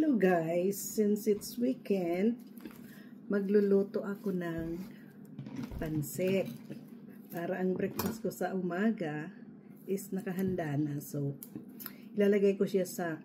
Hello guys, since it's weekend, magluluto ako ng pansit. Para ang breakfast ko sa umaga is nakahanda na. So, ilalagay ko siya sa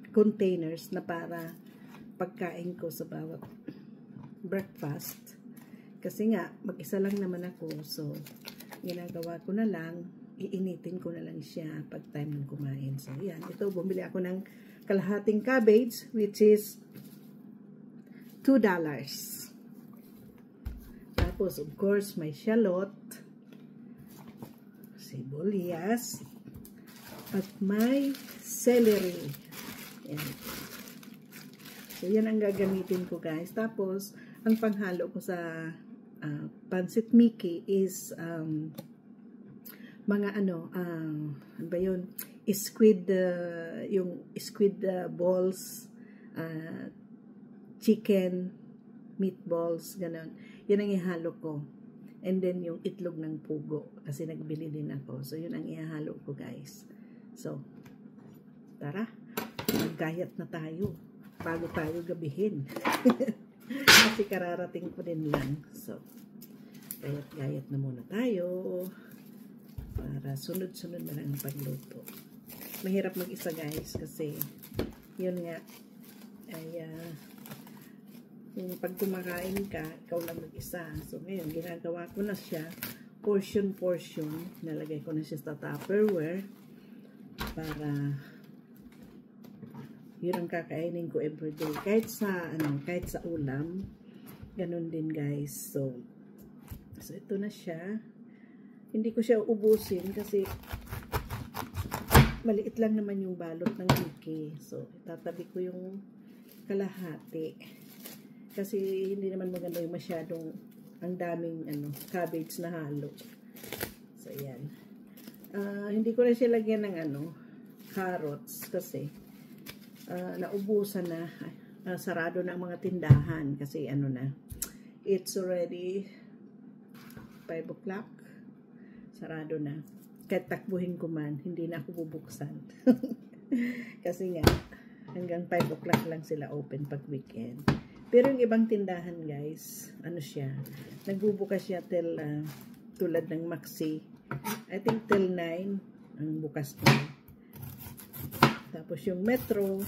containers na para pagkain ko sa bawat breakfast. Kasi nga, mag-isa lang naman ako. So, ginagawa ko na lang, iinitin ko na lang siya pag time ng kumain. So, yan. Ito, bumili ako ng kalahating cabbage, which is $2. Tapos, of course, may shallot, sibuyas, at may celery. Yan. So, yan ang gagamitin ko, guys. Tapos, ang panghalo ko sa pancit Mickey is mga ano ba yun? Squid, yung squid balls, chicken, meatballs, ganon. Yun ang ihalo ko. And then, yung itlog ng pugo. Kasi nagbili din ako. So, yun ang ihalo ko, guys. So, tara. Maggayat na tayo. Bago tayo gabihin. Kasi kararating ko din lang. So, gayat-gayat na muna tayo. Para sunod-sunod na lang ang pagluto. Mahirap mag-isa, guys, kasi yun nga ay yung pag kumakain ka, ikaw lang mag-isa. So ngayon, ginagawa ko na siya portion. Nalagay ko na siya sa Tupperware para yun ang kakainin ko everyday. Kahit sa ulam, ganun din, guys. So ito na siya. Hindi ko siya ubusin kasi maliit lang naman yung balot ng Mickey. So, itatabi ko yung kalahati. Kasi hindi naman maganda yung masyadong ang daming cabbage na halo. So, yan. Hindi ko na siya lagyan ng carrots kasi naubusan na. Sarado na ang mga tindahan kasi it's already 5 o'clock. Sarado na. Kahit takbuhin ko man, hindi na ako bubuksan. Kasi nga, hanggang 5 o'clock lang sila open pag weekend. Pero yung ibang tindahan, guys, siya, nagbubukas siya till, tulad ng Maxi, I think till 9, ang bukas na. Tapos yung Metro,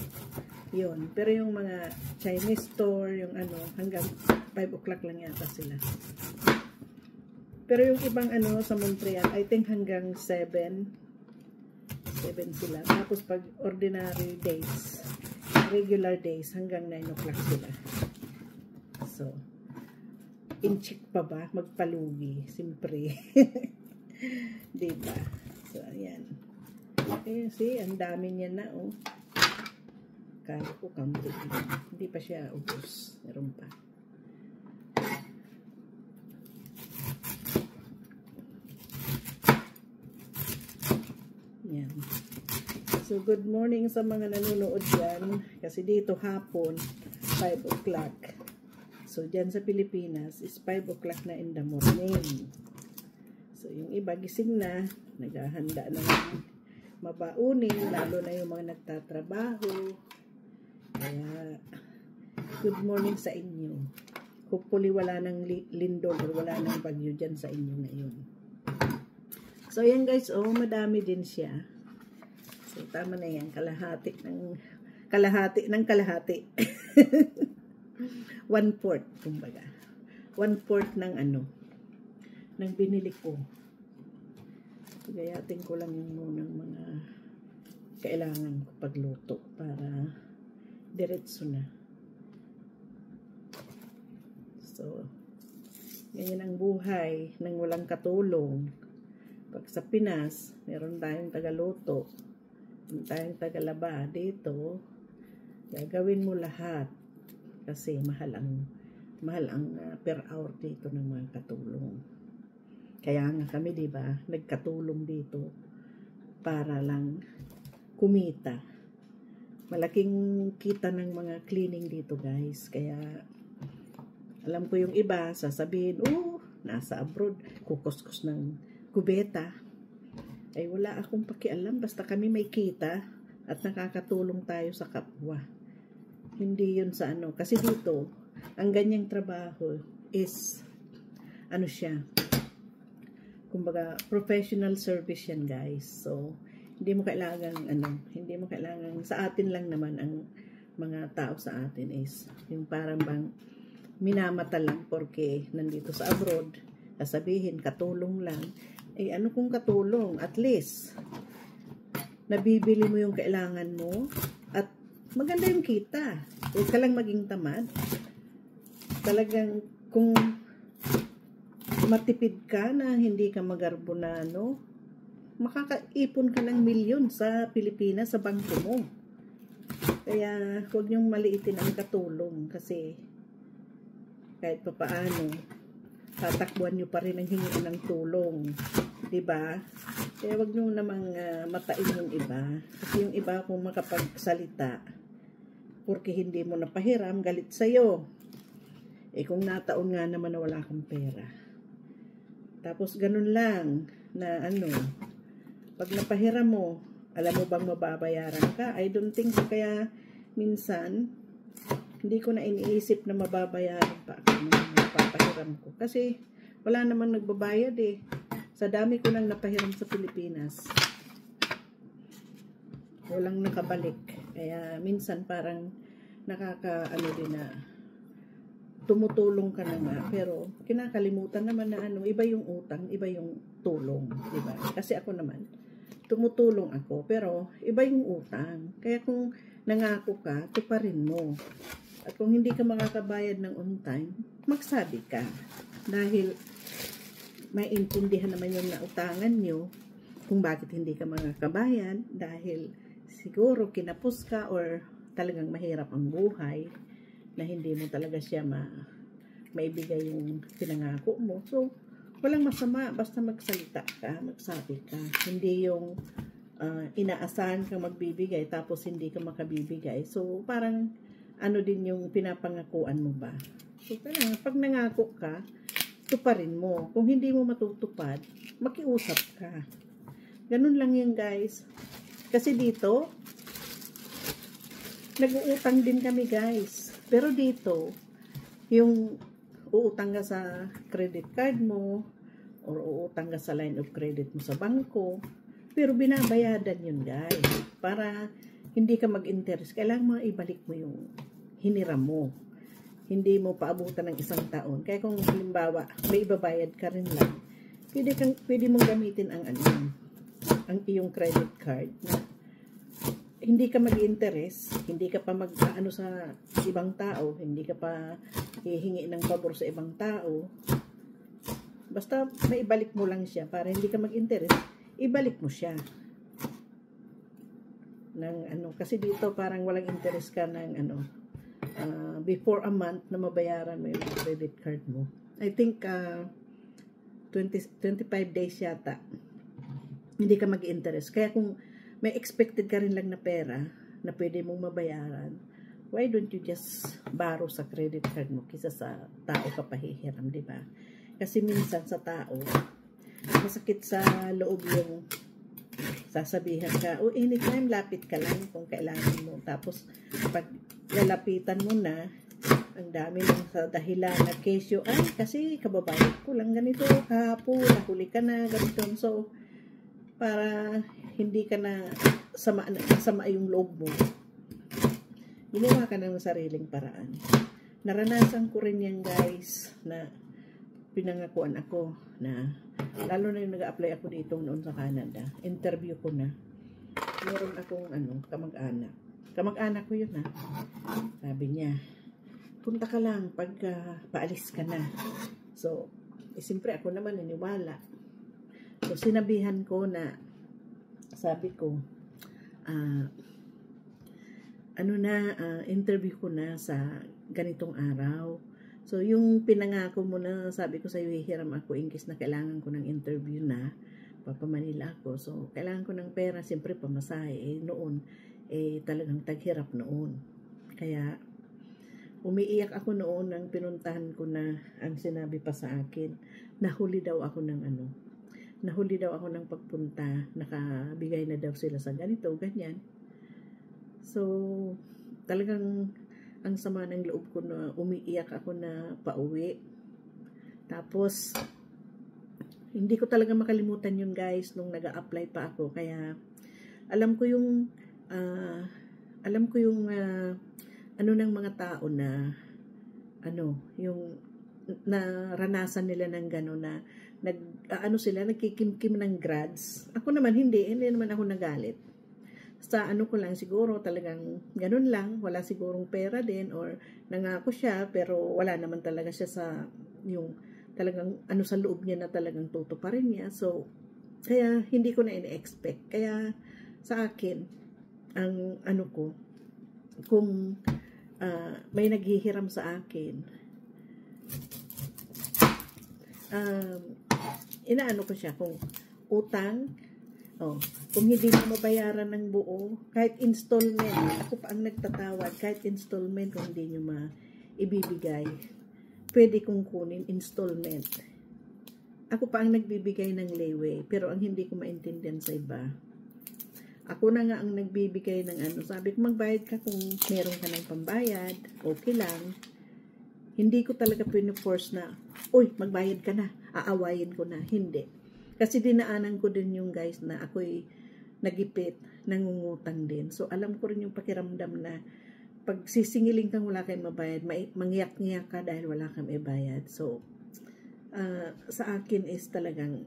yun. Pero yung mga Chinese store, yung hanggang 5 o'clock lang yata sila. Pero yung ibang sa Montreal, I think hanggang 7 sila. Tapos pag ordinary days, regular days, hanggang 9 o'clock sila. So, in-check pa ba? Magpalugi. Siyempre. Diba? So, ayan. Okay, see, ang dami niya na, oh. Kaya ko kampi. Hindi pa siya ubos. Meron pa. Yan. So, good morning sa mga nanonood dyan. Kasi dito hapon, 5 o'clock. So, dyan sa Pilipinas is 5 o'clock na in the morning. So, yung iba gising na, naghahanda na ng mabaunin, lalo na yung mga nagtatrabaho. Kaya, good morning sa inyo. Hopefully, wala nang lindol or wala nang bagyo dyan sa inyo ngayon. So, yan guys, madami din siya. So, tama na yan. Kalahati ng kalahati. 1/4, kumbaga. 1/4 ng ng binili ko. So, gayatin ko lang yung munang mga kailangan ko pagluto para diretso na. So, ganyan ang buhay nang walang katulong. Pag sa Pinas, meron tayong tagaluto, meron tayong tagalaba. Dito, gagawin mo lahat kasi mahal ang per hour dito ng mga katulong. Kaya nga kami, diba, nagkatulong dito para lang kumita. Malaking kita ng mga cleaning dito, guys. Kaya, alam ko yung iba, sasabihin, nasa abroad, kukuskus ng kubeta. Ay wala akong pakialam, basta kami may kita at nakakatulong tayo sa kapwa. Hindi yun sa ano. Kasi dito, ang ganyang trabaho is, ano siya, kumbaga, professional service yan, guys. So, hindi mo kailangan, hindi mo kailangan, sa atin lang naman, ang mga tao sa atin is, yung parang bang, minamata lang porque nandito sa abroad, sasabihin, katulong lang. Eh, ano kung katulong? At least, nabibili mo yung kailangan mo, at maganda yung kita. Huwag ka lang maging tamad. Talagang, kung matipid ka na hindi ka magarbo na makakaipon ka ng milyon sa Pilipinas sa bangko mo. Kaya huwag niyong maliitin ang katulong kasi kahit pa paano tatakbuhan niyo pa rin ang hingi ng tulong, 'di ba? Kaya huwag niyo namang matain yung iba kasi yung iba kung makapagsalita porque hindi mo napahiram, galit sa'yo. Eh kung nataon nga naman na wala kang pera. Tapos ganun lang na pag napahiram mo, alam mo bang mababayaran ka? I don't think so. Kaya minsan, hindi ko na iniisip na mababayaran pa ako ng napapahiram ko. Kasi wala namang nagbabayad eh. Sa dami ko nang napahiram sa Pilipinas, walang nakabalik. Kaya minsan parang din na tumutulong ka na nga, pero kinakalimutan naman na iba yung utang, iba yung tulong, di ba? Kasi ako naman, tumutulong ako, pero iba yung utang. Kaya kung nangako ka, tuparin mo. At kung hindi ka makakabayad ng on time, magsabi ka. Dahil maintindihan naman yung nautangan nyo kung bakit hindi ka makakabayad, dahil siguro kinapos ka or talagang mahirap ang buhay, na hindi mo talaga siya maibigay yung pinangako mo. So, walang masama, basta magsalita ka, magsabi ka. Hindi yung inaasahan kang magbibigay tapos hindi ka makabibigay. So, parang din yung pinapangakuan mo ba? So, kailangan pag nangako ka, tuparin mo. Kung hindi mo matutupad, makiusap ka. Ganun lang yun, guys. Kasi dito, nag-uutang din kami, guys. Pero dito, yung uutang ka sa credit card mo, or uutang ka sa line of credit mo sa bangko, pero binabayadan yun, guys. Para hindi ka mag-interest, kailangan mo ibalik mo yung hiniram mo. Hindi mo paabutan ng isang taon. Kaya kung halimbawa, may ibabayad ka rin lang, pwede mong gamitin ang iyong credit card na hindi ka mag-interest, hindi ka pa sa ibang tao, hindi ka pa hihingi ng pabor sa ibang tao. Basta maibalik mo lang siya para hindi ka mag-interest, ibalik mo siya. Kasi dito parang walang interest ka ng before a month na mabayaran mo yung credit card mo. I think 25 days yata. Hindi ka mag-interest. Kaya kung may expected ka rin lang na pera na pwede mong mabayaran, why don't you just borrow sa credit card mo kisa sa tao ka pahihiram, di ba? Kasi minsan sa tao, masakit sa loob yung sasabihan ka, anytime lapit ka lang kung kailangan mo. Tapos pag lalapitan mo na, ang dami lang sa dahilan na kesyo, kasi kababayad ko lang ganito, kahapon, nahuli ka na, ganito. So, para hindi ka na sama yung loob mo, ginawa ka ng sariling paraan. Naranasan ko rin yan, guys, na pinangakuan ako na, lalo na yung nag-apply ako dito noon sa Canada, interview ko na, meron akong kamag-anak. Kamag-anak ko yun sabi niya, punta ka lang pag paalis ka na. So, siyempre ako naman naniwala. So, sinabihan ko na, sabi ko, interview ko na sa ganitong araw. So, yung pinangako mo na, sabi ko sa'yo, hihiram ako in case na kailangan ko ng interview na, papamanila ako. So, kailangan ko ng pera, siyempre pamasahe. Noon, talagang taghirap noon. Kaya, umiiyak ako noon nang pinuntahan ko na ang sinabi pa sa akin, nahuli daw ako ng pagpunta, nakabigay na daw sila sa ganito, ganyan. So, talagang ang sama ng loob ko na umiiyak ako na pauwi. Tapos, hindi ko talaga makalimutan yun guys nung nag-a-apply pa ako. Kaya, alam ko yung, ano ng mga tao na, yung naranasan nila ng gano'n na, nagkikimkim ng grads. Ako naman, hindi naman ako nagalit. Sa ko lang siguro talagang ganun lang, wala sigurong pera din or nangako siya pero wala naman talaga siya sa yung talagang sa loob niya na talagang tutuparin niya. So kaya hindi ko na ina-expect. Kaya sa akin ang ko kung may naghihiram sa akin, inaano ko siya kung utang. Kung hindi mo mabayaran ng buo, kahit installment, ako pa ang nagtatawad, kahit installment kung hindi nyo maibibigay, pwede kong kunin installment. Ako pa ang nagbibigay ng leeway, pero ang hindi ko maintindihan sa iba, ako na nga ang nagbibigay ng sabi ko magbayad ka kung meron ka ng pambayad, okay lang. Hindi ko talaga pinu-force na, uy, magbayad ka na, aawayin ko na, hindi. Kasi dinaanan ko din yung guys na ako'y nagipit, nangungutang din. So, alam ko rin yung pakiramdam na pag sisingiling kang wala kang mabayad, mangyak-ngyak ka dahil wala kang ibayad. So, sa akin is talagang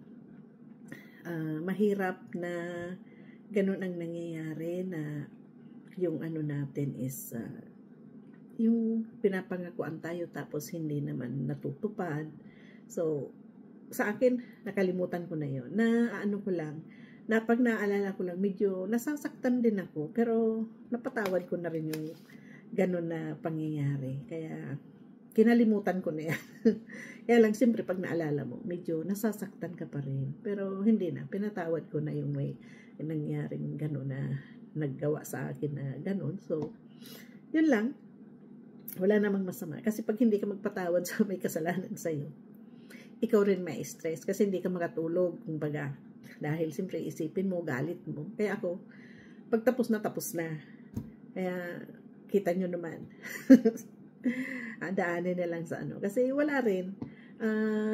mahirap na ganun ang nangyayari na yung natin is yung pinapangakuan tayo tapos hindi naman natutupad. So, sa akin, nakalimutan ko na yun. Ko lang, na pag naalala ko lang, medyo nasasaktan din ako, pero napatawad ko na rin yung ganun na pangyayari. Kaya, kinalimutan ko na yan. Kaya lang, siyempre, pag naalala mo, medyo nasasaktan ka pa rin. Pero, hindi na. Pinatawad ko na yung may nangyaring ganun na naggawa sa akin na ganun. So, yun lang. Wala namang masama. Kasi pag hindi ka magpatawad sa may kasalanan sa'yo, ikaw rin may stress kasi hindi ka makatulog, kumbaga. Dahil siyempre isipin mo, galit mo. Kaya ako, pag tapos na. Kaya, kita nyo naman. Daanin na lang sa Kasi wala rin.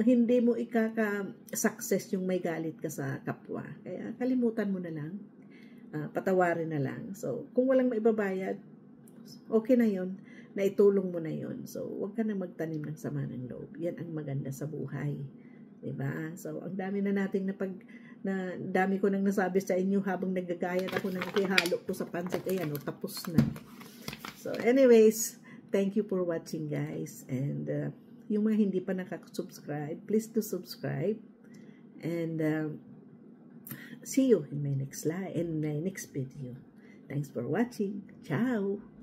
Hindi mo ikaka-success yung may galit ka sa kapwa. Kaya, kalimutan mo na lang. Patawarin na lang. So, kung walang maibabayad, okay na yon, naitulong mo na yon. So, huwag ka na magtanim ng sama ng loob. Yan ang maganda sa buhay. Diba? So, ang dami na nating dami ko nang nasabi sa inyo habang nagagayat ako ng ihalo ko sa pansit. Ayan, tapos na. So, anyways, thank you for watching, guys. And, yung mga hindi pa nakasubscribe, please do subscribe. And, see you in my next video. Thanks for watching. Ciao!